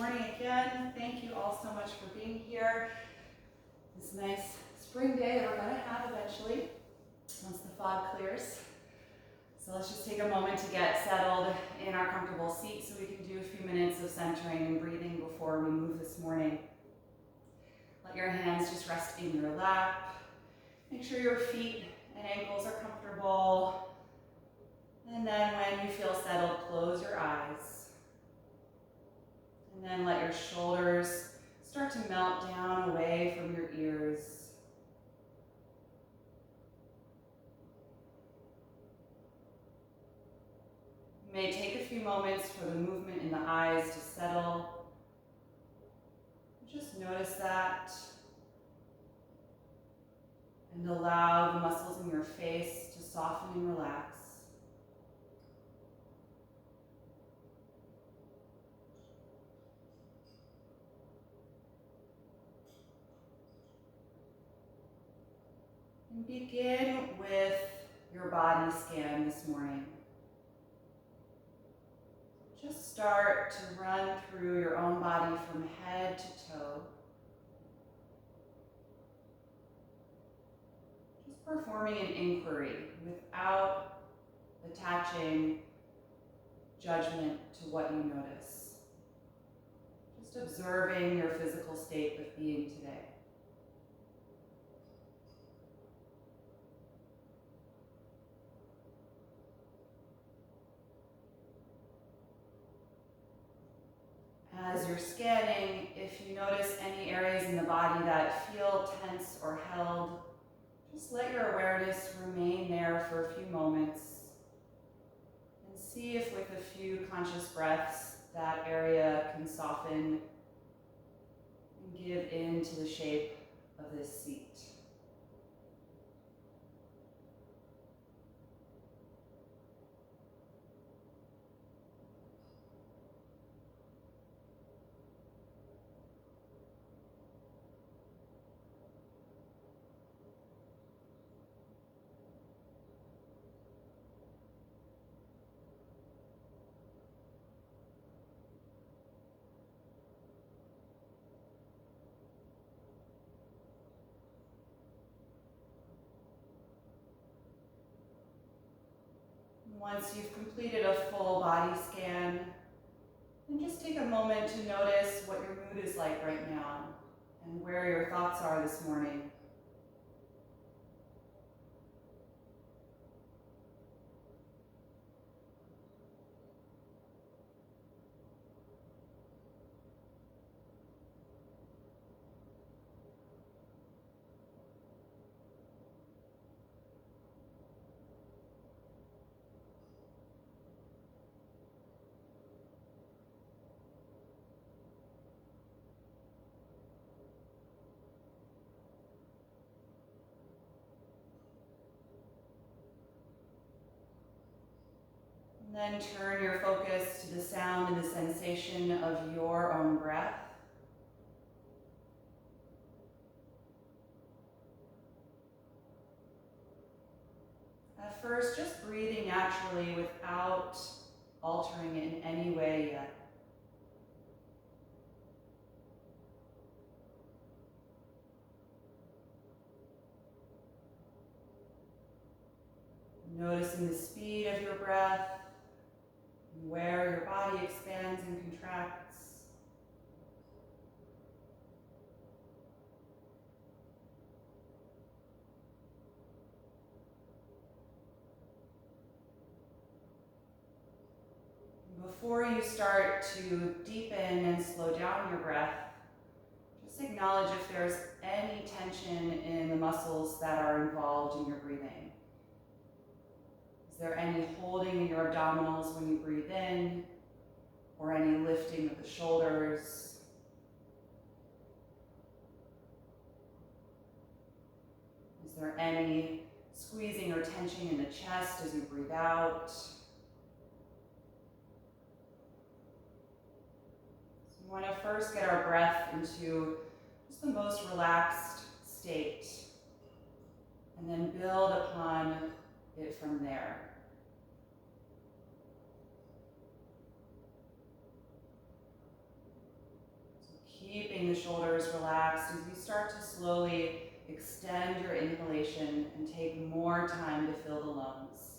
morning again. Thank you all so much for being here. This nice spring day that we're going to have eventually, once the fog clears. So let's just take a moment to get settled in our comfortable seat so we can do a few minutes of centering and breathing before we move this morning. Let your hands just rest in your lap. Make sure your feet and ankles are comfortable. And then when you feel settled, close your eyes. And then let your shoulders start to melt down away from your ears. You may take a few moments for the movement in the eyes to settle. Just notice that. And allow the muscles in your face to soften and relax. And begin with your body scan this morning. Just start to run through your own body from head to toe. Just performing an inquiry without attaching judgment to what you notice. Just observing your physical state of being today. As you're scanning, if you notice any areas in the body that feel tense or held, just let your awareness remain there for a few moments and see if with a few conscious breaths that area can soften and give in to the shape of this seat. Once you've completed a full body scan, then just take a moment to notice what your mood is like right now and where your thoughts are this morning. And then turn your focus to the sound and the sensation of your own breath. At first, just breathing naturally without altering it in any way yet. Noticing the speed of your breath, where your body expands and contracts. Before you start to deepen and slow down your breath, just acknowledge if there's any tension in the muscles that are involved in your breathing. Is there any holding in your abdominals when you breathe in, or any lifting of the shoulders? Is there any squeezing or tension in the chest as you breathe out? So we want to first get our breath into just the most relaxed state, and then build upon it from there. the shoulders relaxed as you start to slowly extend your inhalation and take more time to fill the lungs.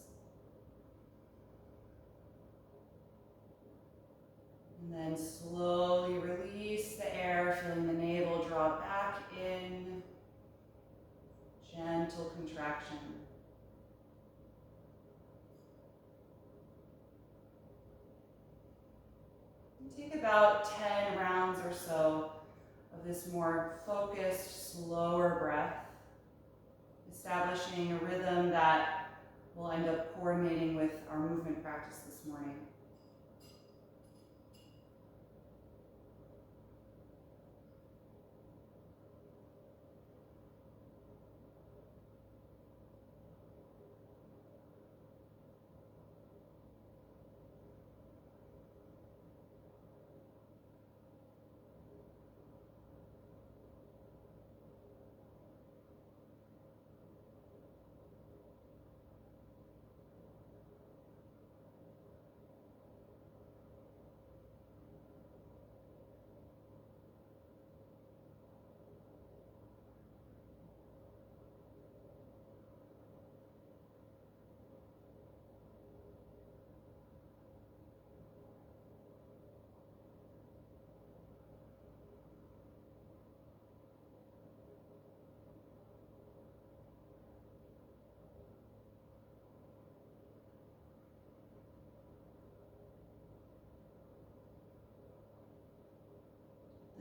And then slowly release the air, feeling the navel draw back in. Gentle contraction. And take about 10 rounds or so of this more focused, slower breath, establishing a rhythm that will end up coordinating with our movement practice this morning.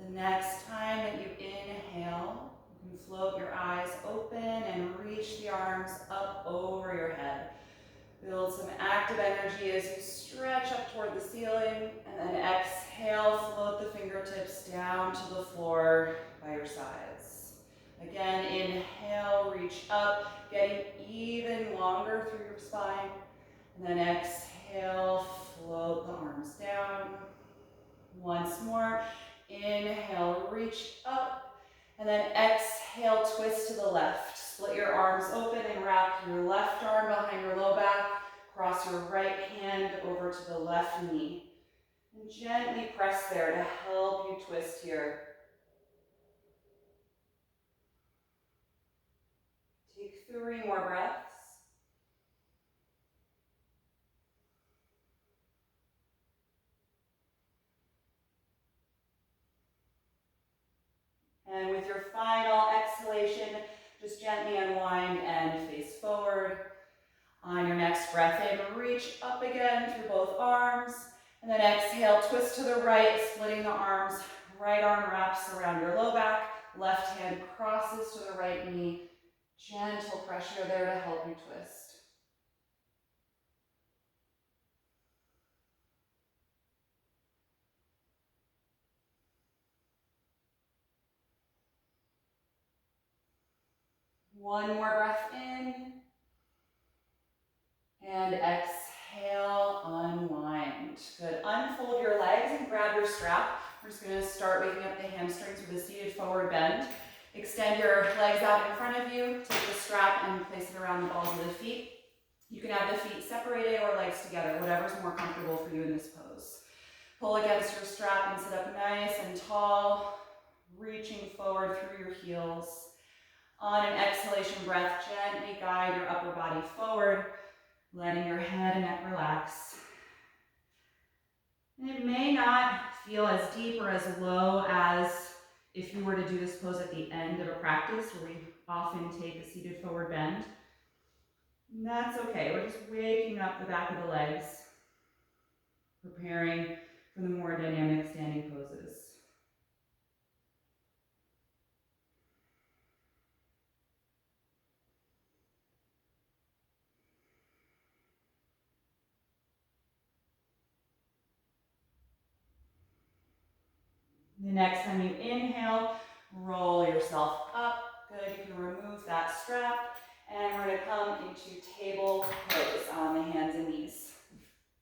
The next time that you inhale, you can float your eyes open and reach the arms up over your head. Build some active energy as you stretch up toward the ceiling, and then exhale, float the fingertips down to the floor by your sides. Again, inhale, reach up, getting even longer through your spine, and then exhale, float the arms down. Once more. Inhale, reach up, and then exhale, twist to the left. Split your arms open and wrap your left arm behind your low back. Cross your right hand over to the left knee. And gently press there to help you twist here. Take 3 more breaths. And with your final exhalation, just gently unwind and face forward. On your next breath in, reach up again through both arms. And then exhale, twist to the right, splitting the arms. Right arm wraps around your low back. Left hand crosses to the right knee. Gentle pressure there to help you twist. One more breath in. And exhale, unwind. Good. Unfold your legs and grab your strap. We're just going to start waking up the hamstrings with a seated forward bend. Extend your legs out in front of you. Take the strap and place it around the balls of the feet. You can have the feet separated or legs together, whatever's more comfortable for you in this pose. Pull against your strap and sit up nice and tall, reaching forward through your heels. On an exhalation breath, gently guide your upper body forward, letting your head and neck relax. And it may not feel as deep or as low as if you were to do this pose at the end of a practice where we often take a seated forward bend. And that's okay. We're just waking up the back of the legs, preparing for the more dynamic standing poses. The next time you inhale, roll yourself up. Good, you can remove that strap. And we're going to come into table pose on the hands and knees.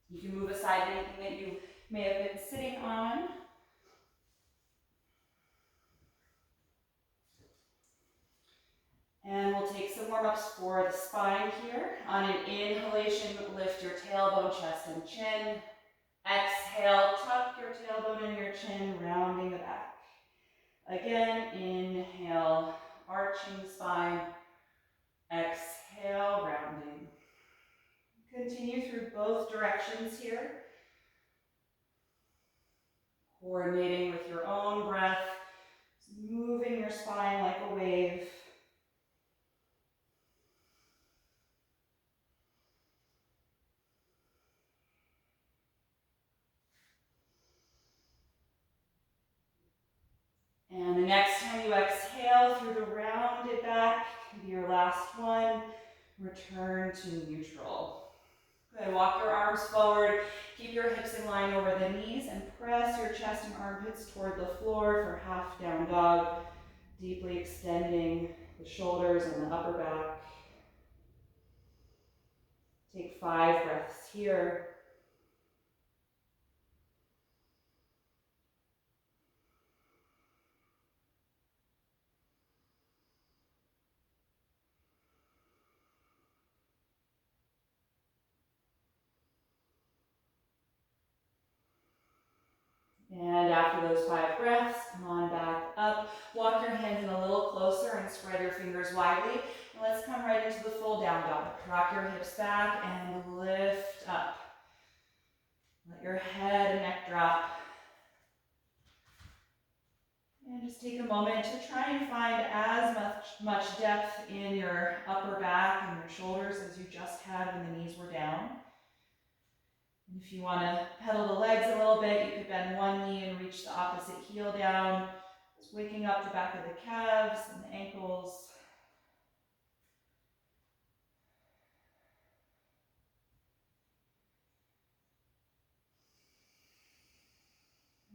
You can move aside anything that you may have been sitting on. And we'll take some warm-ups for the spine here. On an inhalation, lift your tailbone, chest, and chin. Exhale, tuck your tailbone and your chin, rounding the back. Again, inhale, arching spine. Exhale, rounding. Continue through both directions here. Coordinating with your own breath, moving your spine like a wave. And the next time you exhale through the rounded back, can be your last one. Return to neutral. Good, walk your arms forward. Keep your hips in line over the knees and press your chest and armpits toward the floor for half down dog. Deeply extending the shoulders and the upper back. Take 5 breaths here. And after those 5 breaths, come on back up. Walk your hands in a little closer and spread your fingers widely. And let's come right into the full down dog. Rock your hips back and lift up. Let your head and neck drop. And just take a moment to try and find as much depth in your upper back and your shoulders as you just had when the knees were down. And if you want to pedal the legs a little bit, you could bend one knee and reach the opposite heel down. Just waking up the back of the calves and the ankles.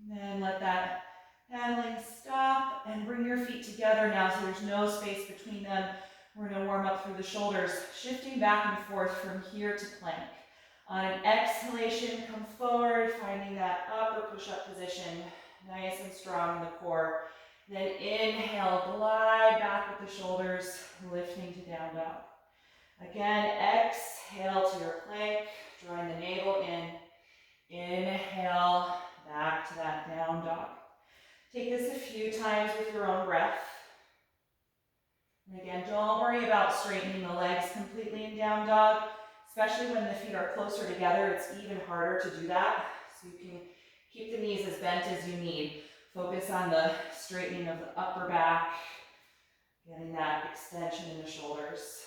And then let that paddling stop and bring your feet together now so there's no space between them. We're going to warm up through the shoulders, shifting back and forth from here to plank. On an exhalation, come forward, finding that upper push-up position, nice and strong in the core. Then inhale, glide back with the shoulders, lifting to down dog. Again, exhale to your plank, drawing the navel in. Inhale, back to that down dog. Take this a few times with your own breath. And again, don't worry about straightening the legs completely in down dog. Especially when the feet are closer together, it's even harder to do that. So you can keep the knees as bent as you need. Focus on the straightening of the upper back, getting that extension in the shoulders.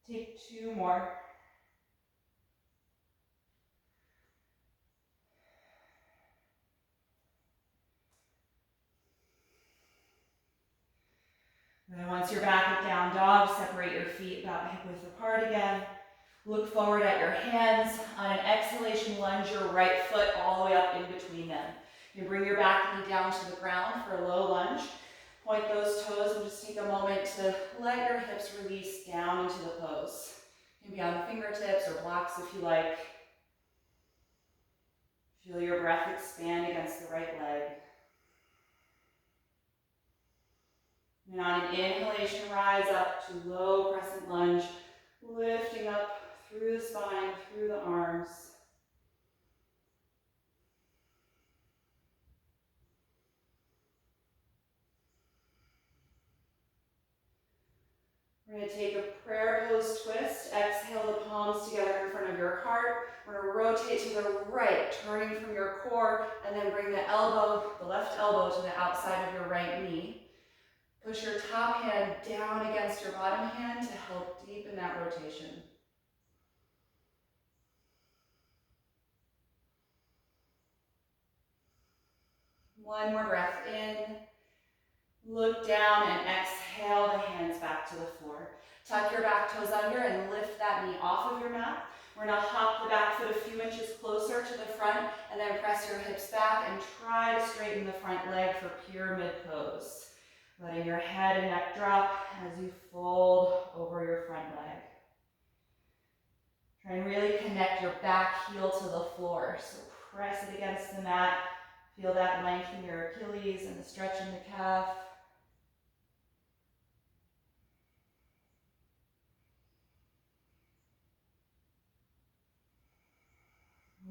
Take 2 more. And then once you're back at down dog, separate your feet about hip width apart again. Look forward at your hands. On an exhalation, lunge your right foot all the way up in between them. You bring your back knee down to the ground for a low lunge. Point those toes and just take a moment to let your hips release down into the pose. You can be on the fingertips or blocks if you like. Feel your breath expand against the right leg. And on an inhalation, rise up to low crescent lunge, lifting up through the spine, through the arms. We're going to take a prayer pose twist. Exhale the palms together in front of your heart. We're going to rotate to the right, turning from your core, and then bring the left elbow to the outside of your right knee. Push your top hand down against your bottom hand to help deepen that rotation. One more breath in. Look down and exhale the hands back to the floor. Tuck your back toes under and lift that knee off of your mat. We're going to hop the back foot a few inches closer to the front and then press your hips back and try to straighten the front leg for pyramid pose. Letting your head and neck drop as you fold over your front leg. Try and really connect your back heel to the floor. So press it against the mat. Feel that length in your Achilles and the stretch in the calf.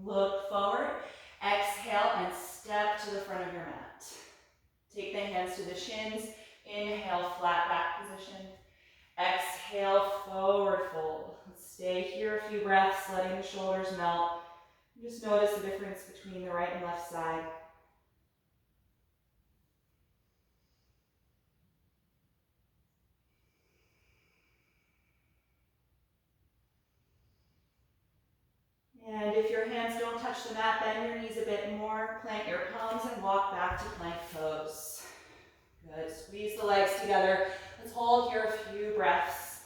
Look forward. front of your mat. Take the hands to the shins. Inhale, flat back position. Exhale, forward fold. Let's stay here a few breaths, letting the shoulders melt. Just notice the difference between the right and left side. And if your hands don't touch the mat, bend your knees a bit more. Plant your palms and walk back to plank pose. Good. Squeeze the legs together. Let's hold here a few breaths.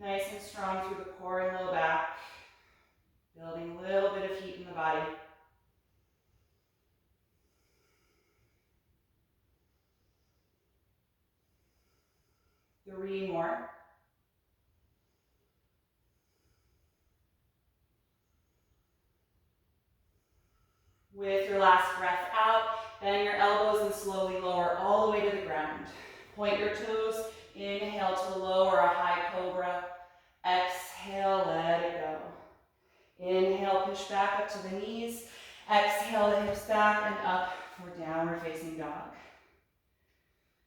Nice and strong through the core and low back. Building a little bit of heat in the body. Three more. With your last breath out, bend your elbows and slowly lower all the way to the ground. Point your toes. Inhale to lower a high cobra. Exhale, let it go. Inhale, push back up to the knees. Exhale, the hips back and up for downward facing dog.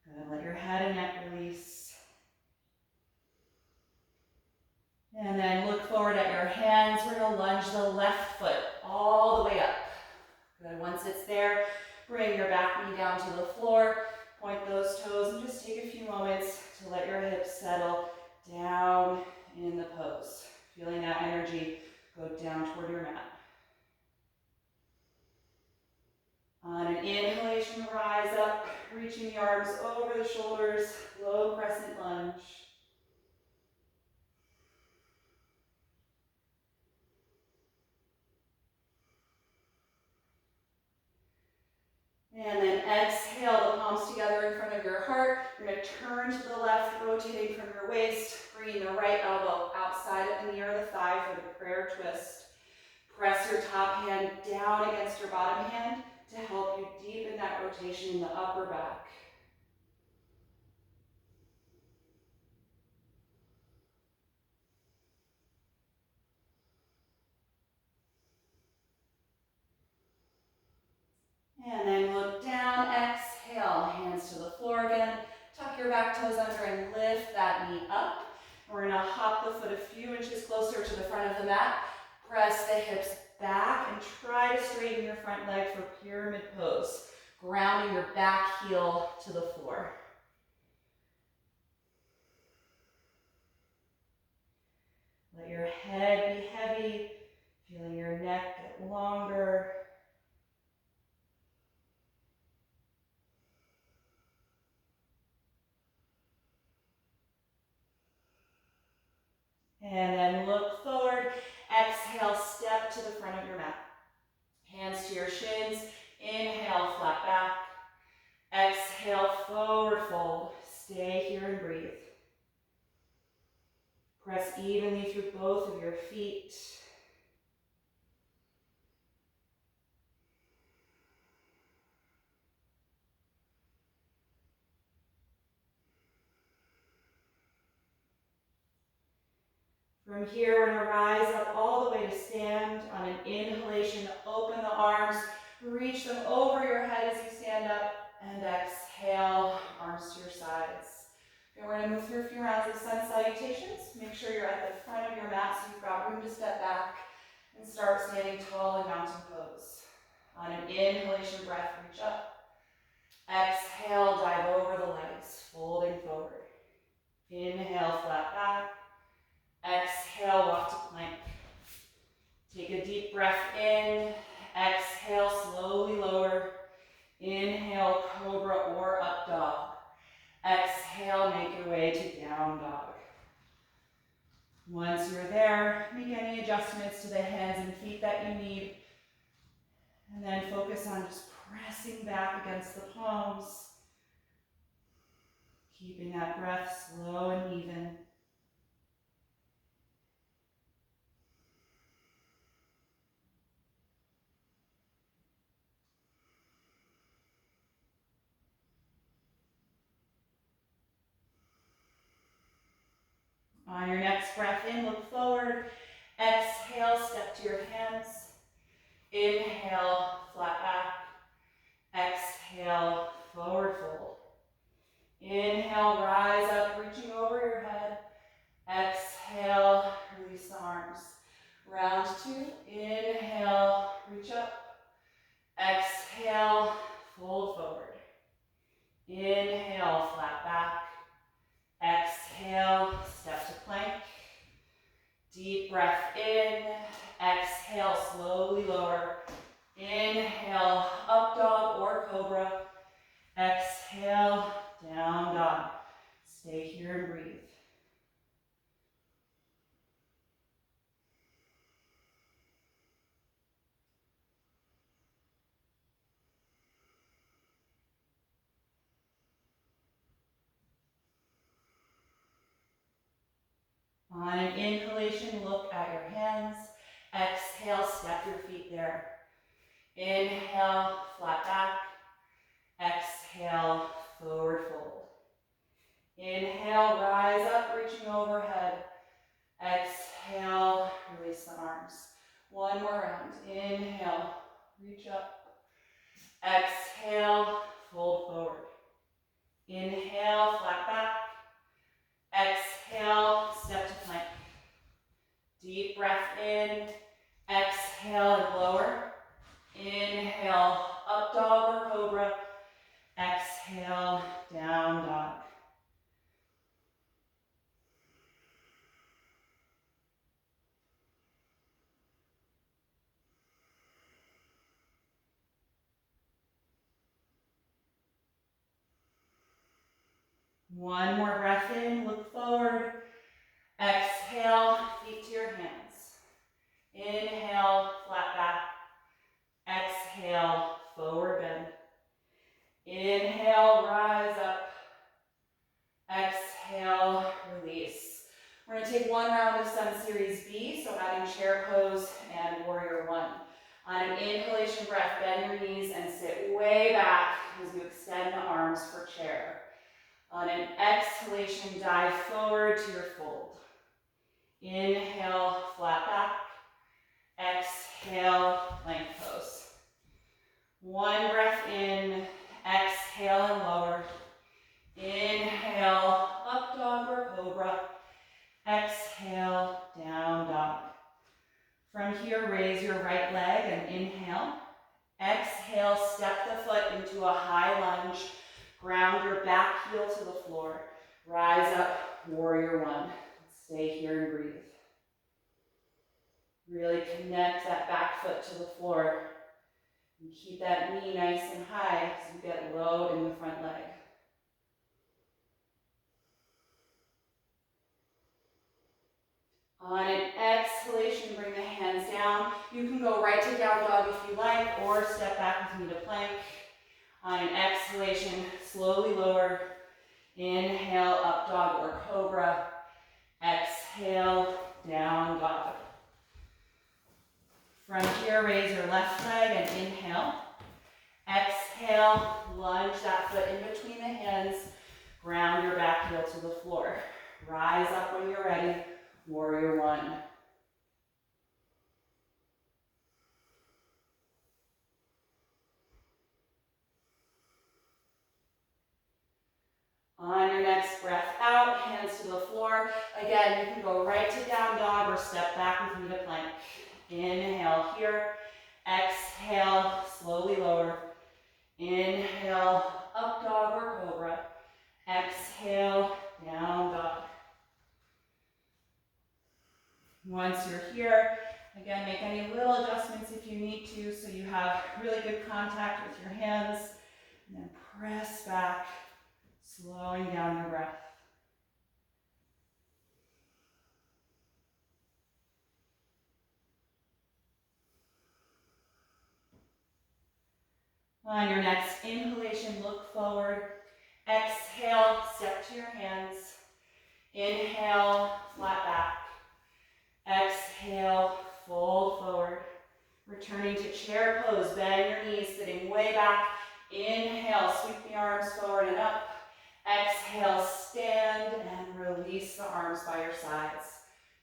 Good. Let your head and neck release. And then look forward at your hands. We're going to lunge the left foot all the way up. Good. Once it's there, bring your back knee down to the floor. Point those toes and just take a few moments to let your hips settle down in the pose. Feeling that energy go down toward your mat. On an inhalation, rise up, reaching the arms over the shoulders, low crescent lunge. And then exhale, the palms together in front of your heart. You're going to turn to the left, rotating from your waist, bringing the right elbow outside of the knee or the thigh for the prayer twist. Press your top hand down against your bottom hand to help you deepen that rotation in the upper back. And then look down, exhale, hands to the floor again. Tuck your back toes under and lift that knee up. We're going to hop the foot a few inches closer to the front of the mat. Press the hips back and try to straighten your front leg for pyramid pose, grounding your back heel to the floor. Let your head be heavy, feeling your neck get longer. And then look forward. Exhale, step to the front of your mat. Hands to your shins. Inhale, flat back. Exhale, forward fold. Stay here and breathe. Press evenly through both of your feet. From here, we're going to rise up all the way to stand. On an inhalation, open the arms, reach them over your head as you stand up, and exhale, arms to your sides. Okay, we're going to move through a few rounds of sun salutations. Make sure you're at the front of your mat so you've got room to step back and start standing tall in mountain pose. On an inhalation breath, reach up. Exhale, dive over the legs, folding forward. Inhale, flat back. Exhale, walk to plank. Take a deep breath in. Exhale, slowly lower. Inhale, cobra or up dog. Exhale, make your way to down dog. Once you're there, make any adjustments to the hands and feet that you need. And then focus on just pressing back against the palms. Keeping that breath slow and even. On your next breath in, look forward. Exhale, step to your hands. Inhale, flat back. Exhale, forward fold. Inhale, rise up, reaching over your head. Exhale, release the arms. Round two, inhale, reach up. Exhale, fold forward. Inhale, flat back. Exhale, step to plank. Deep breath in. Exhale, slowly lower. Inhale, up dog or cobra. Exhale, down dog. Stay here and breathe. On an inhalation, look at your hands. Exhale, step your feet there. Inhale, flat back. Exhale, forward fold. Inhale, rise up, reaching overhead. Exhale, release the arms. One more round. Inhale, reach up. Exhale, fold forward. Inhale, flat back. Exhale, step to plank. Deep breath in. Exhale and lower. Inhale, up dog or cobra. Exhale, down dog. One more breath in, look forward. Exhale, feet to your hands. Inhale, flat back. Exhale, forward bend. Inhale, rise up. Exhale, release. We're going to take one round of Sun Series B, so adding chair pose and warrior one. On an inhalation breath, bend your knees and sit way back as you extend the arms for chair. On an exhalation, dive forward to your fold. Inhale, flat back. Exhale, plank pose. One breath in, exhale and lower. Inhale, up dog or cobra. Exhale, down dog. From here, raise your right leg and inhale. Exhale, step the foot into a high lunge. Ground your back heel to the floor. Rise up, warrior one. Stay here and breathe. Really connect that back foot to the floor. And keep that knee nice and high as you get low in the front leg. On an exhalation, bring the hands down. You can go right to down dog if you like, or step back with me to plank. On an exhalation, slowly lower. Inhale, up dog or cobra. Exhale, down dog. From here, raise your left leg and inhale. Exhale, lunge that foot in between the hands. Ground your back heel to the floor. Rise up when you're ready. Warrior one. On your next breath out, hands to the floor. Again, you can go right to down dog or step back with me to plank. Inhale here. Exhale, slowly lower. Inhale, up dog or cobra. Exhale, down dog. Once you're here, again, make any little adjustments if you need to so you have really good contact with your hands. And then press back, slowing down your breath. On your next inhalation, look forward. Exhale, step to your hands. Inhale, flat back. Exhale, fold forward. Returning to chair pose, bend your knees, sitting way back. Inhale, sweep the arms forward and up. Exhale, stand and release the arms by your sides.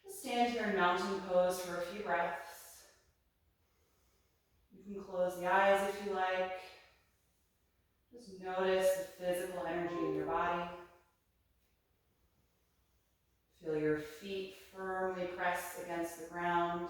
Just stand here in mountain pose for a few breaths. You can close the eyes if you like. Just notice the physical energy in your body. Feel your feet firmly press against the ground.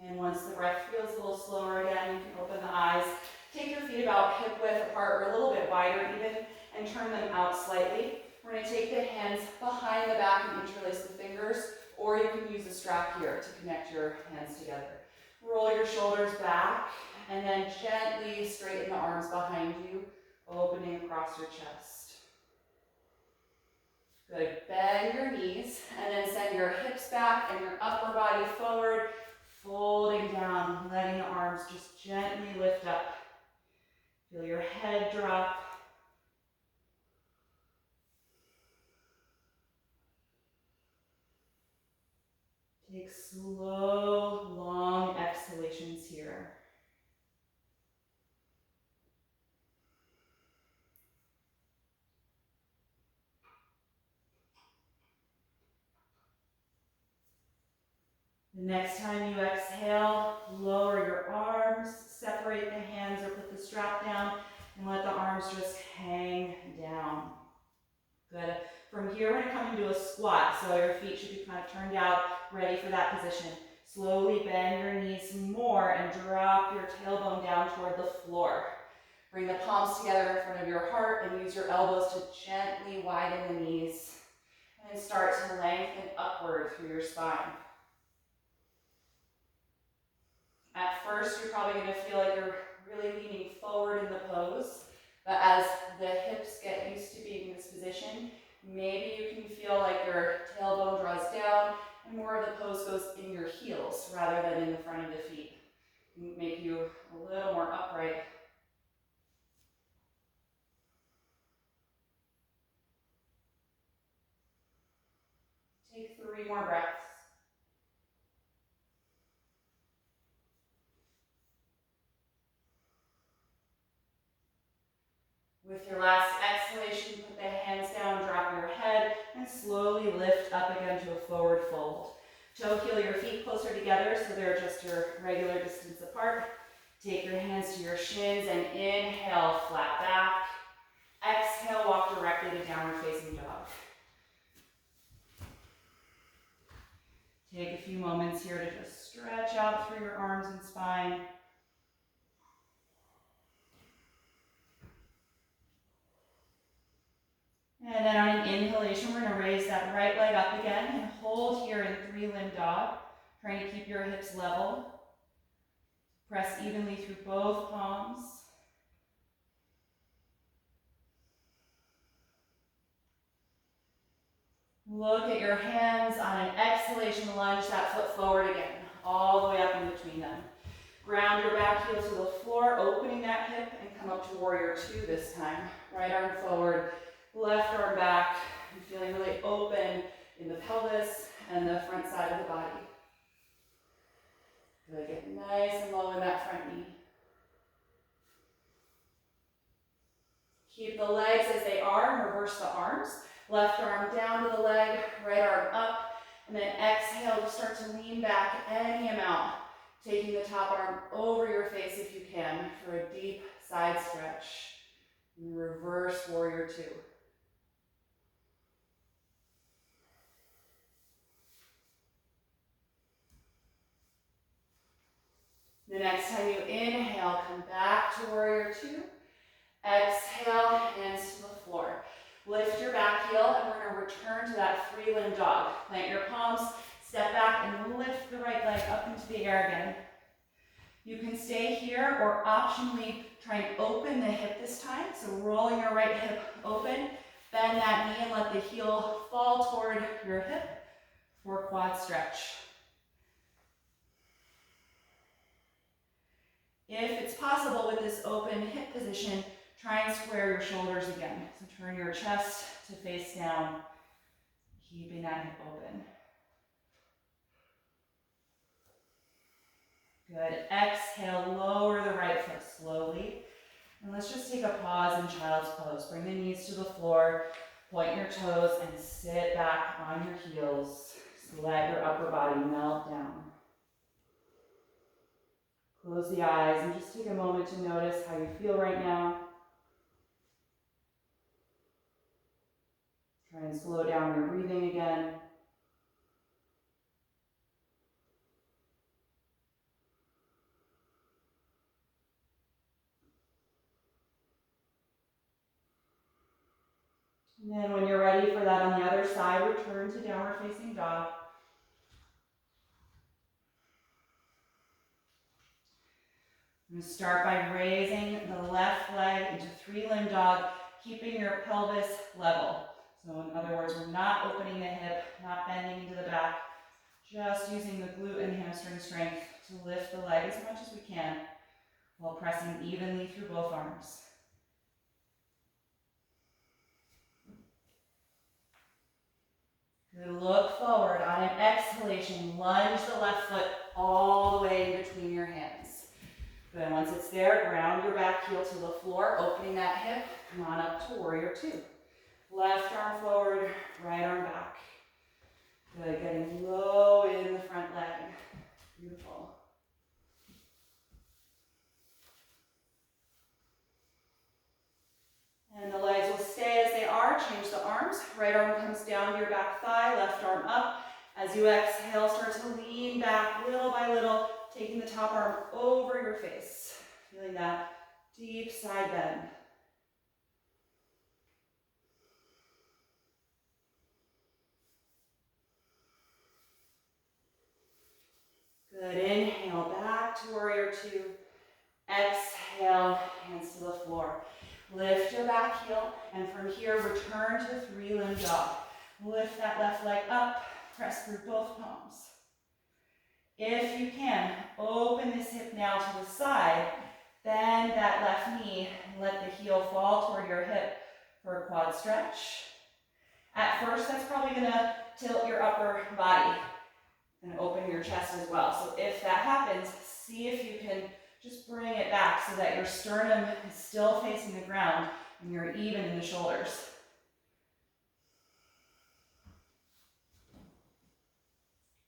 And once the breath feels a little slower again, you can open the eyes. Take your feet about hip width apart or a little bit wider even, and turn them out slightly. We're going to take the hands behind the back and interlace the fingers, or you can use a strap here to connect your hands together. Roll your shoulders back, and then gently straighten the arms behind you, opening across your chest. Good. Bend your knees, and then send your hips back and your upper body forward, folding down, letting the arms just gently lift up. Feel your head drop. Take slow, long exhalations here. The next time you exhale, lower your arms, separate the hands or put the strap down, and let the arms just hang down. Good. From here, we're going to come into a squat, so your feet should be kind of turned out, ready for that position. Slowly bend your knees more and drop your tailbone down toward the floor. Bring the palms together in front of your heart and use your elbows to gently widen the knees. And start to lengthen upward through your spine. At first, you're probably going to feel like you're really leaning forward in the pose, but as the hips get used to being in this position, maybe you can feel like your tailbone draws down and more of the pose goes in your heels rather than in the front of the feet. Make you a little more upright. Take 3 more breaths. With your last exhalation, put the hands down, drop your head, and slowly lift up again to a forward fold. Toe heel your feet closer together so they're just your regular distance apart. Take your hands to your shins and inhale, flat back. Exhale, walk directly to downward facing dog. Take a few moments here to just stretch out through your arms and spine. And then on an inhalation, we're going to raise that right leg up again and hold here in 3-limb dog, trying to keep your hips level. Press evenly through both palms. Look at your hands on an exhalation, lunge that foot forward again, all the way up in between them. Ground your back heel to the floor, opening that hip, and come up to warrior 2 this time. Right arm forward, left arm back, and feeling really open in the pelvis and the front side of the body. Good, get nice and low in that front knee. Keep the legs as they are and reverse the arms. Left arm down to the leg, right arm up, and then exhale to start to lean back any amount, taking the top arm over your face if you can for a deep side stretch. And reverse warrior 2. The next time you inhale, come back to warrior 2. Exhale, hands to the floor. Lift your back heel, and we're going to return to that 3-limb dog. Plant your palms, step back, and lift the right leg up into the air again. You can stay here or optionally try and open the hip this time. So rolling your right hip open, bend that knee and let the heel fall toward your hip for quad stretch. If it's possible with this open hip position, try and square your shoulders again. So turn your chest to face down, keeping that hip open. Good. Exhale, lower the right foot slowly. And let's just take a pause in child's pose. Bring the knees to the floor, point your toes, and sit back on your heels. So let your upper body melt down. Close the eyes and just take a moment to notice how you feel right now. Try and slow down your breathing again. And then when you're ready for that on the other side, return to downward facing dog. I'm going to start by raising the left leg into three-limb dog, keeping your pelvis level. So in other words, we're not opening the hip, not bending into the back, just using the glute and hamstring strength to lift the leg as much as we can while pressing evenly through both arms. Good, look forward. On an exhalation, lunge the left foot all the way in between your hands. Good, once it's there, ground your back heel to the floor, opening that hip. Come on up to warrior two. Left arm forward, right arm back. Good, getting low in the front leg. Beautiful. And the legs will stay as they are. Change the arms. Right arm comes down to your back thigh, left arm up. As you exhale, start to lean back little by little, taking the top arm over your face. Feeling that deep side bend. Good, inhale, back to warrior two. Exhale, hands to the floor. Lift your back heel, and from here, return to three-limb dog. Lift that left leg up, press through both palms. If you can, open this hip now to the side, bend that left knee, and let the heel fall toward your hip for a quad stretch. At first, that's probably gonna tilt your upper body and open your chest as well. So if that happens, see if you can just bring it back so that your sternum is still facing the ground and you're even in the shoulders.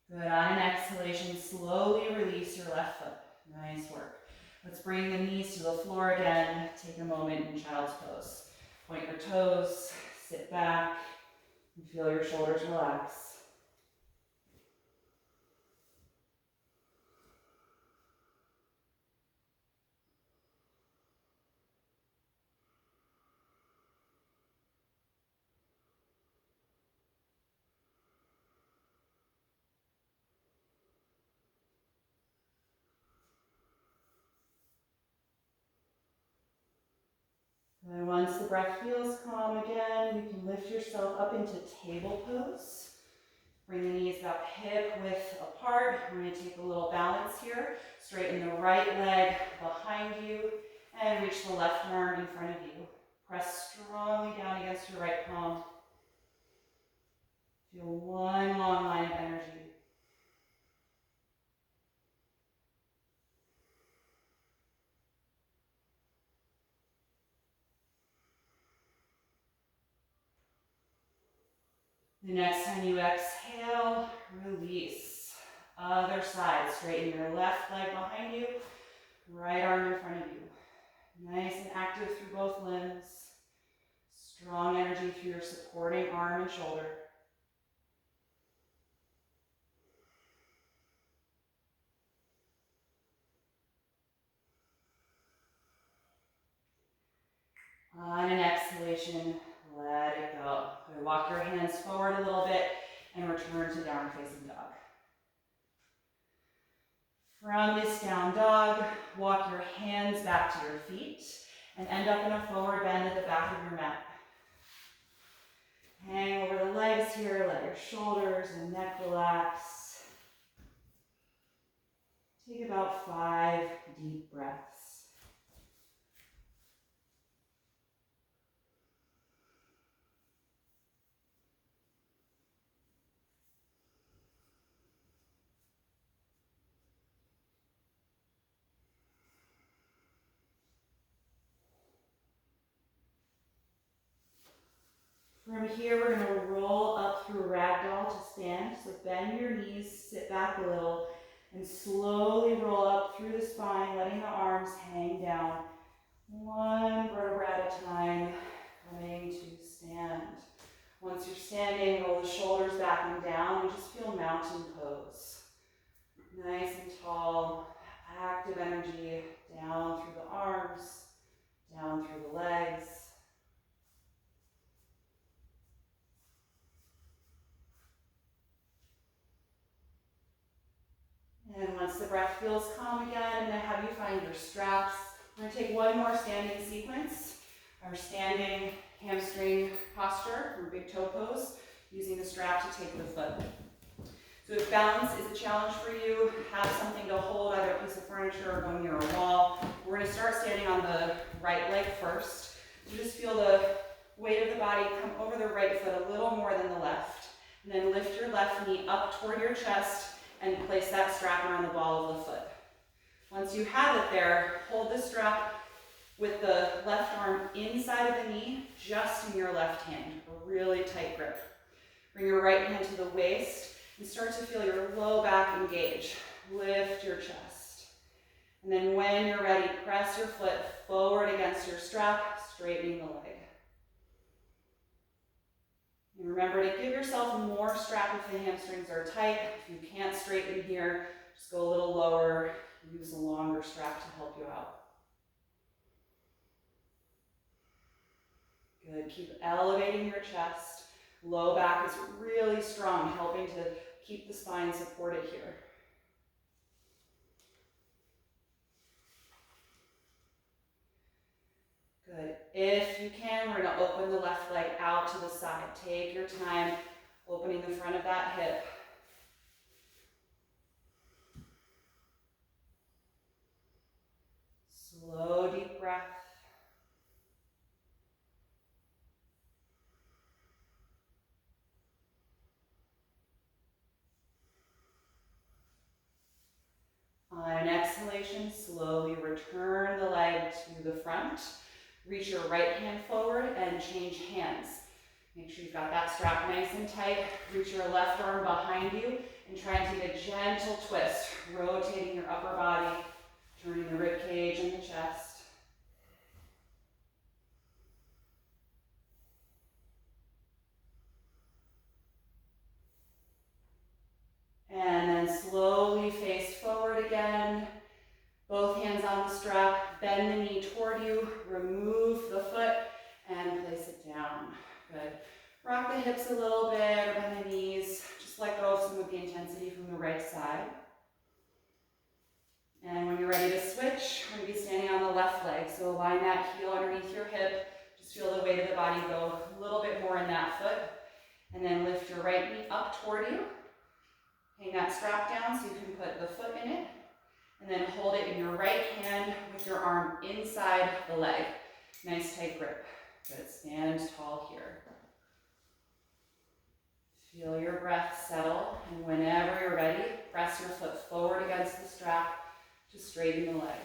Good, on an exhalation, slowly release your left foot. Nice work. Let's bring the knees to the floor again. Take a moment in child's pose. Point your toes, sit back, and feel your shoulders relax. And once the breath feels calm again, you can lift yourself up into table pose. Bring the knees about hip width apart. We're going to take a little balance here. Straighten the right leg behind you and reach the left arm in front of you. Press strongly down against your right palm. Feel one long line of energy. The next time you exhale, release. Other side, straighten your left leg behind you, right arm in front of you. Nice and active through both limbs. Strong energy through your supporting arm and shoulder. On an exhalation, let it go. Good. Walk your hands forward a little bit and return to downward facing dog. From this down dog, walk your hands back to your feet and end up in a forward bend at the back of your mat. Hang over the legs here, let your shoulders and neck relax. Take about 5 deep breaths. From here, we're going to roll up through Ragdoll to Stand. So bend your knees, sit back a little, and slowly roll up through the spine, letting the arms hang down. One vertebra at a time, coming to stand. Once you're standing, roll the shoulders back and down and just feel mountain pose. Nice and tall, active energy down through the arms, down through the legs. And once the breath feels calm again, I'm going to have you find your straps. We're going to take one more standing sequence. Our standing hamstring posture from big toe pose, using the strap to take the foot. So if balance is a challenge for you, have something to hold, either a piece of furniture or go near a wall. We're going to start standing on the right leg first. So just feel the weight of the body come over the right foot a little more than the left. And then lift your left knee up toward your chest and place that strap around the ball of the foot. Once you have it there, hold the strap with the left arm inside of the knee, just in your left hand, a really tight grip. Bring your right hand to the waist and start to feel your low back engage. Lift your chest. And then when you're ready, press your foot forward against your strap, straightening the leg. And remember to give yourself more strap if the hamstrings are tight. If you can't straighten here, just go a little lower. Use a longer strap to help you out. Good, keep elevating your chest. Low back is really strong, helping to keep the spine supported here. Good. If you can, we're going to open the left leg out to the side. Take your time opening the front of that hip. Slow, deep breath. On an exhalation, slowly return the leg to the front. Reach your right hand forward and change hands. Make sure you've got that strap nice and tight. Reach your left arm behind you and try and take a gentle twist, rotating your upper body, turning the rib cage and the chest. And then slowly face forward again. Both hands on the strap, bend the knee toward you, remove the foot, and place it down. Good. Rock the hips a little bit, or bend the knees. Just let go of some of the intensity from the right side. And when you're ready to switch, we're going to be standing on the left leg. So align that heel underneath your hip. Just feel the weight of the body go a little bit more in that foot. And then lift your right knee up toward you. Hang that strap down so you can put the foot in it. And then hold it in your right hand with your arm inside the leg. Nice tight grip. Good, stand tall here. Feel your breath settle, and whenever you're ready, press your foot forward against the strap to straighten the leg.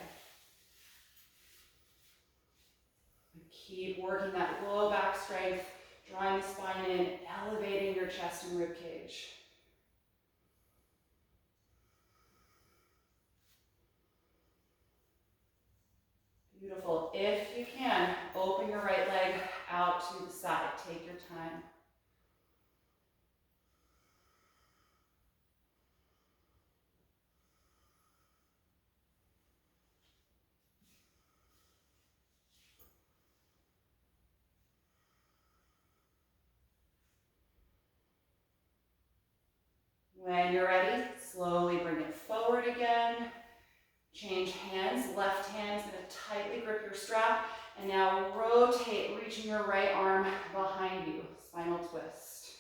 And keep working that low back strength, drawing the spine in, elevating your chest and rib cage. Beautiful. If you can, open your right leg out to the side. Take your time. When you're ready, slowly bring it forward again. Change hands. Left hand is going to tightly grip your strap. And now rotate, reaching your right arm behind you. Spinal twist.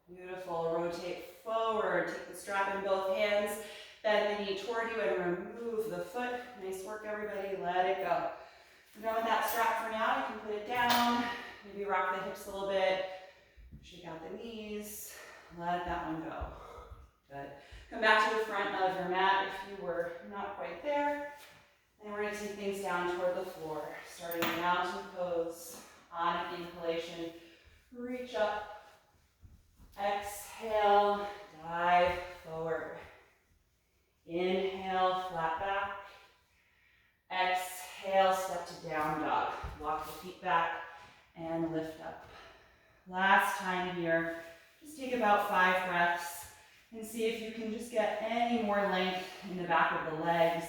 Beautiful. Rotate forward. Take the strap in both hands. Bend the knee toward you and remove the foot. Nice work, everybody. Let it go. We're done with that strap for now. You can put it down. Maybe rock the hips a little bit. Shake out the knees. Let that one go. Good. Come back to the front of your mat if you were not quite there. And we're going to take things down toward the floor, starting in mountain pose. On inhalation, reach up. Exhale, dive forward. Inhale, flat back. Exhale, step to down dog. Walk the feet back and lift up. Last time here, just take about 5 breaths and see if you can just get any more length in the back of the legs.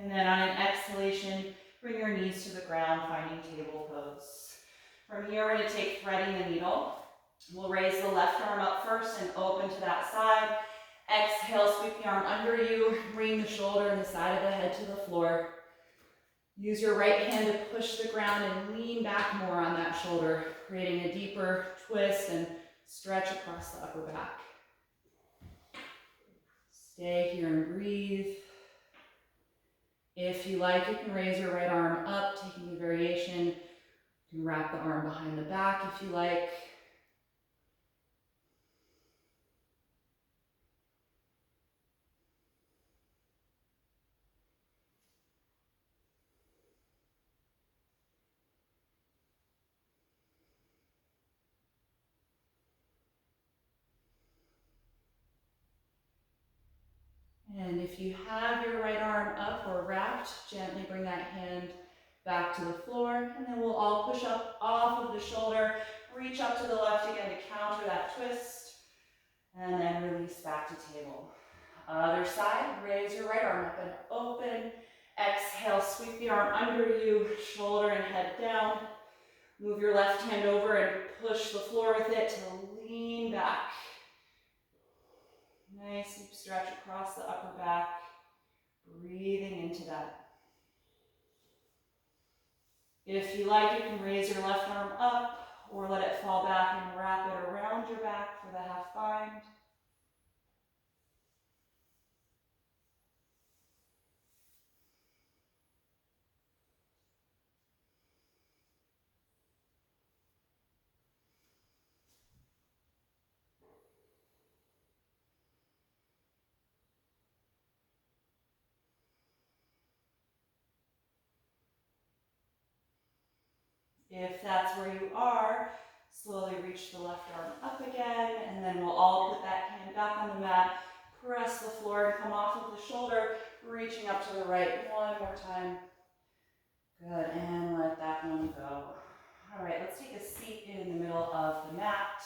And then on an exhalation, bring your knees to the ground, finding table pose. From here, we're going to take threading the needle. We'll raise the left arm up first and open to that side. Exhale, sweep the arm under you, bring the shoulder and the side of the head to the floor. Use your right hand to push the ground and lean back more on that shoulder, creating a deeper twist and stretch across the upper back. Stay here and breathe. If you like, you can raise your right arm up, taking the variation. You can wrap the arm behind the back if you like. And if you have your right arm up or wrapped, gently bring that hand back to the floor, and then we'll all push up off of the shoulder, reach up to the left again to counter that twist, and then release back to table. Other side, raise your right arm up and open. Exhale, sweep the arm under you, shoulder and head down. Move your left hand over and push the floor with it to lean back. Nice deep stretch across the upper back, breathing into that. If you like, you can raise your left arm up or let it fall back and wrap it around your back for the half bind. If that's where you are, slowly reach the left arm up again, and then we'll all put that hand back on the mat, press the floor and come off of the shoulder, reaching up to the right one more time. Good, and let that one go. All right, let's take a seat in the middle of the mat.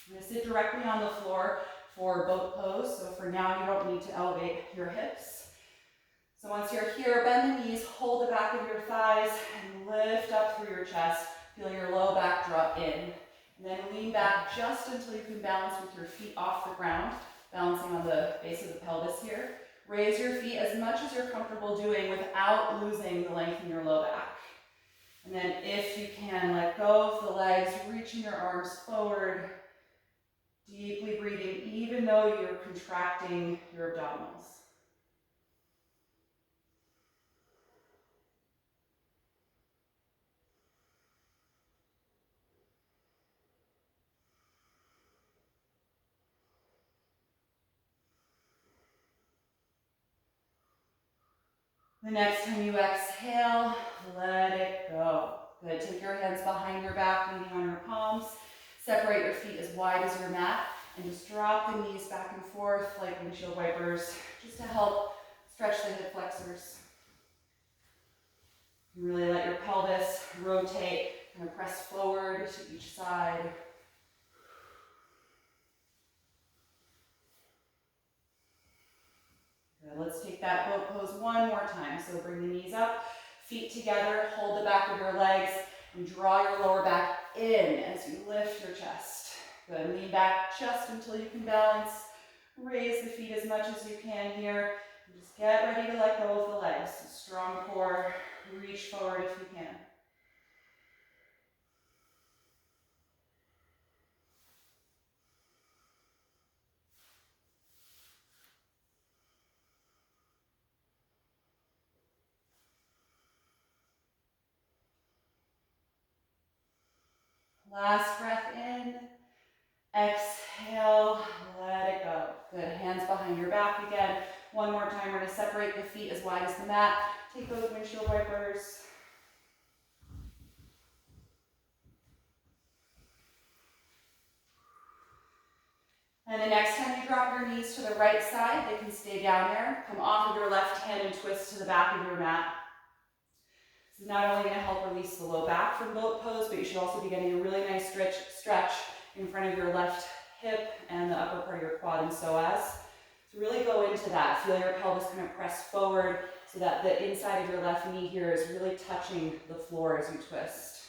I'm going to sit directly on the floor for boat pose, so for now you don't need to elevate your hips. So once you're here, bend the knees, hold the back of your thighs, and lift up through your chest. Feel your low back drop in. And then lean back just until you can balance with your feet off the ground, balancing on the base of the pelvis here. Raise your feet as much as you're comfortable doing without losing the length in your low back. And then if you can, let go of the legs, reaching your arms forward, deeply breathing even though you're contracting your abdominals. The next time you exhale, let it go. Good, take your hands behind your back, leaning on your palms. Separate your feet as wide as your mat, and just drop the knees back and forth like windshield wipers, just to help stretch the hip flexors. You really let your pelvis rotate, kind of press forward to each side. Good. Let's take that boat pose one more time. So bring the knees up, feet together, hold the back of your legs, and draw your lower back in as you lift your chest. Good. Lean back just until you can balance. Raise the feet as much as you can here. And just get ready to let go of the legs. Strong core. Reach forward if you can. Last breath in. Exhale, let it go. Good, hands behind your back again. One more time, we're gonna separate the feet as wide as the mat. Take those windshield wipers. And the next time you drop your knees to the right side, they can stay down there. Come off of your left hand and twist to the back of your mat. This is not only going to help release the low back from boat pose, but you should also be getting a really nice stretch in front of your left hip and the upper part of your quad and psoas. So really go into that. Feel your pelvis kind of press forward so that the inside of your left knee here is really touching the floor as you twist.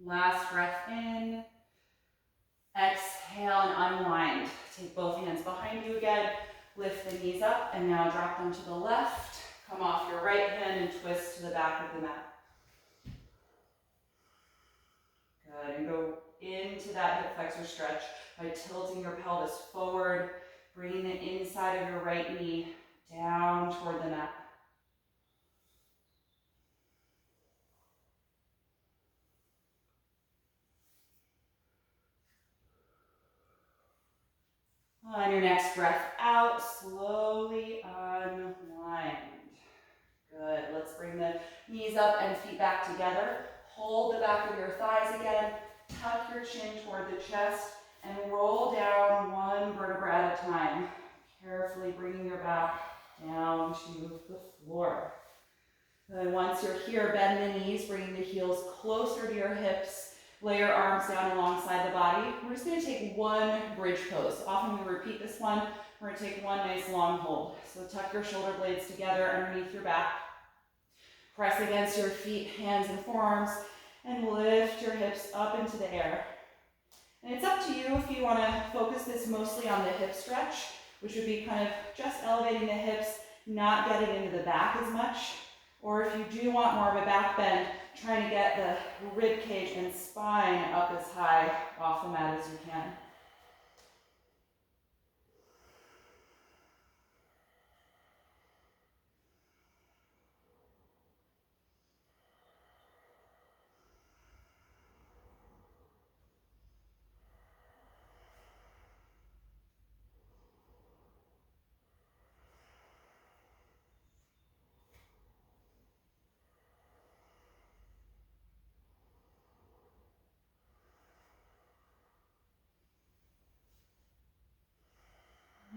Last breath in. Exhale and unwind. Take both hands behind you again. Lift the knees up and now drop them to the left. Come off your right hand and twist to the back of the mat. Good, and go into that hip flexor stretch by tilting your pelvis forward, bringing the inside of your right knee down toward the mat. On your next breath out, slowly unwind. Good, let's bring the knees up and feet back together. Hold the back of your thighs again, tuck your chin toward the chest, and roll down one vertebra at a time. Carefully bringing your back down to the floor. Then once you're here, bend the knees, bringing the heels closer to your hips. Lay your arms down alongside the body. We're just going to take one bridge pose. Often we repeat this one. We're going to take one nice long hold. So tuck your shoulder blades together underneath your back. Press against your feet, hands and forearms, and lift your hips up into the air. And it's up to you if you want to focus this mostly on the hip stretch, which would be kind of just elevating the hips, not getting into the back as much. Or if you do want more of a back bend, trying to get the rib cage and spine up as high off the mat as you can.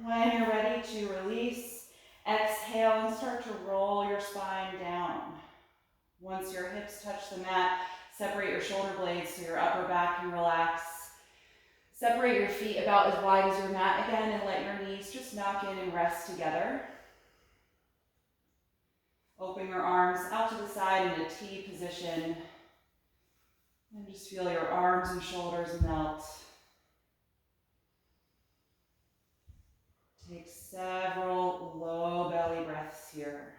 When you're ready to release, exhale and start to roll your spine down. Once your hips touch the mat, separate your shoulder blades so your upper back can relax. Separate your feet about as wide as your mat again and let your knees just knock in and rest together. Open your arms out to the side in a T position. And just feel your arms and shoulders melt. Take several low belly breaths here,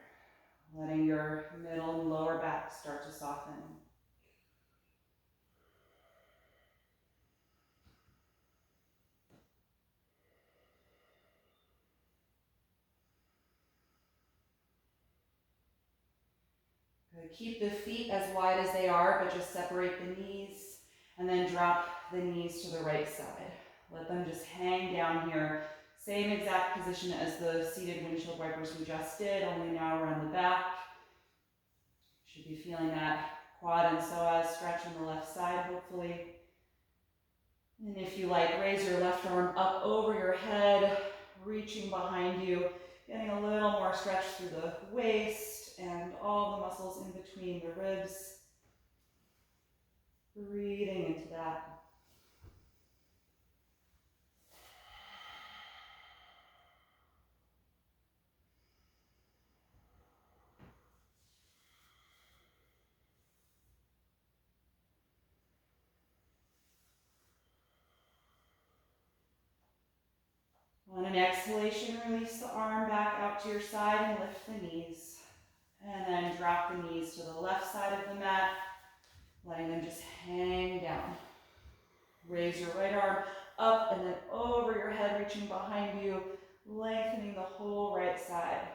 letting your middle and lower back start to soften. Good. Keep the feet as wide as they are, but just separate the knees and then drop the knees to the right side. Let them just hang down here. Same exact position as the seated windshield wipers we just did, only now we're on the back. Should be feeling that quad and psoas stretch on the left side, hopefully. And if you like, raise your left arm up over your head, reaching behind you, getting a little more stretch through the waist and all the muscles in between the ribs. Breathing into that. On an exhalation, release the arm back out to your side and lift the knees. And then drop the knees to the left side of the mat, letting them just hang down. Raise your right arm up and then over your head, reaching behind you. lengthening the whole right side.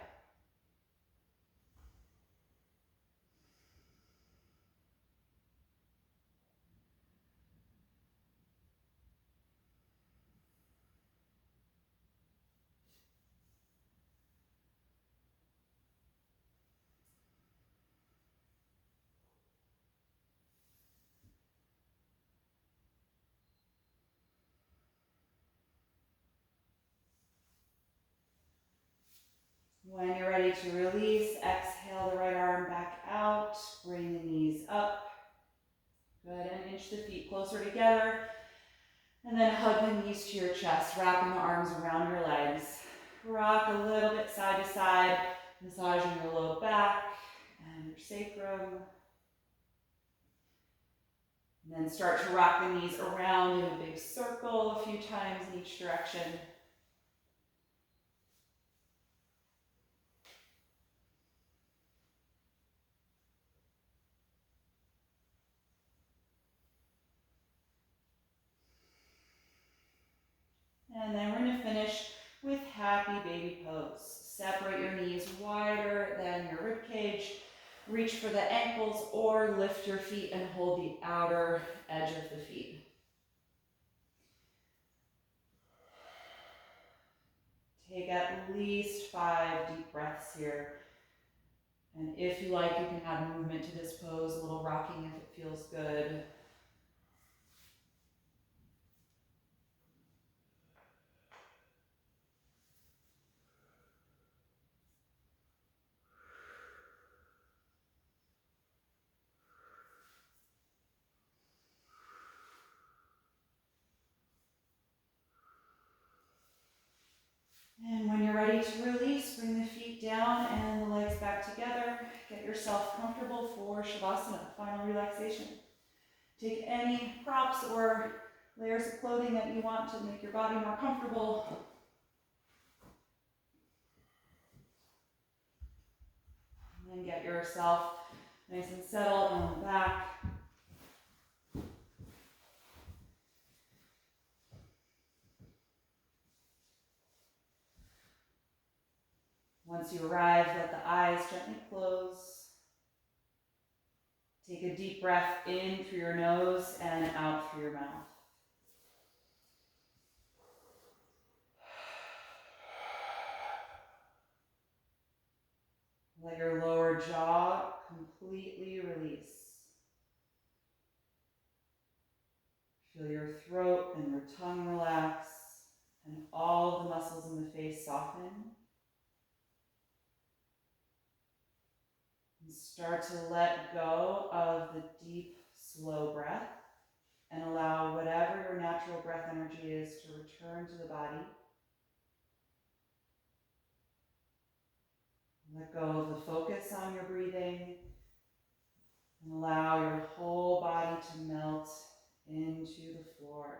When you're ready to release, exhale the right arm back out, bring the knees up. Good, and inch the feet closer together. And then hug the knees to your chest, wrapping the arms around your legs. Rock a little bit side to side, massaging your low back and your sacrum. And then start to rock the knees around in a big circle a few times in each direction. And then we're going to finish with happy baby pose. Separate your knees wider than your rib cage. Reach for the ankles or lift your feet and hold the outer edge of the feet. Take at least 5 deep breaths here. And if you like, you can add movement to this pose, a little rocking if it feels good. And when you're ready to release, bring the feet down and the legs back together. Get yourself comfortable for Shavasana, final relaxation. Take any props or layers of clothing that you want to make your body more comfortable. And then get yourself nice and settled on the back. Once you arrive, let the eyes gently close. Take a deep breath in through your nose and out through your mouth. Let your lower jaw completely release. Feel your throat and your tongue relax, and all the muscles in the face soften. And start to let go of the deep, slow breath, and allow whatever your natural breath energy is to return to the body. Let go of the focus on your breathing, and allow your whole body to melt into the floor.